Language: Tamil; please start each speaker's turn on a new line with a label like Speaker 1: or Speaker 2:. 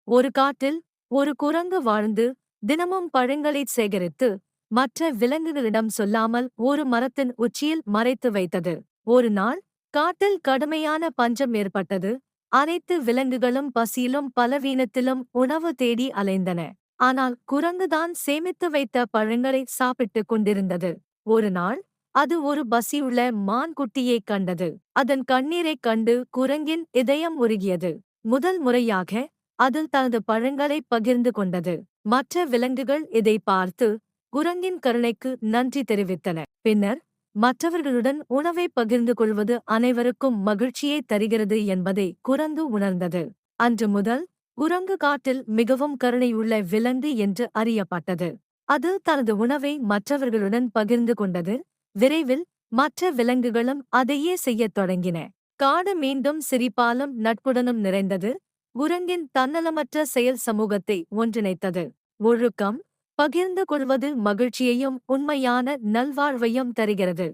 Speaker 1: ஒரு காட்டில் ஒரு குரங்கு வாழ்ந்து தினமும் பழங்களைச் சேகரித்து மற்ற விலங்குகளிடம் சொல்லாமல் ஒரு மரத்தின் உச்சியில் மறைத்து வைத்தது. ஒரு நாள் காட்டில் கடுமையான பஞ்சம் ஏற்பட்டது. அனைத்து விலங்குகளும் பசியிலும் பலவீனத்திலும் உணவு தேடி அலைந்தன. ஆனால் குரங்குதான் சேமித்து வைத்த பழங்களை சாப்பிட்டுக் கொண்டிருந்தது. ஒரு நாள் அது ஒரு பசியுள்ள மான் குட்டியைக் கண்டது. அதன் கண்ணீரைக் கண்டு குரங்கின் இதயம் உருகியது. முதல் முறையாக அது தனது பழங்களை பகிர்ந்து கொண்டது. மற்ற விலங்குகள் இதை பார்த்து குரங்கின் கருணைக்கு நன்றி தெரிவித்தன. பின்னர் மற்றவர்களுடன் உணவை பகிர்ந்து கொள்வது அனைவருக்கும் மகிழ்ச்சியை தருகிறது என்பதை குரங்கு உணர்ந்தது. அன்று முதல் குரங்கு காட்டில் மிகவும் கருணையுள்ள விலங்கு என்று அறியப்பட்டது. அது தனது உணவை மற்றவர்களுடன் பகிர்ந்து கொண்டது. விரைவில் மற்ற விலங்குகளும் அதையே செய்யத் தொடங்கின. காடு மீண்டும் சிரிப்பாலும் நட்புடனும் நிறைந்தது. குரங்கின் தன்னலமற்ற செயல் சமூகத்தை ஒன்றிணைத்தது. ஒழுக்கம், பகிர்ந்து கொள்வது மகிழ்ச்சியையும் உண்மையான நல்வாழ்வையும் தருகிறது.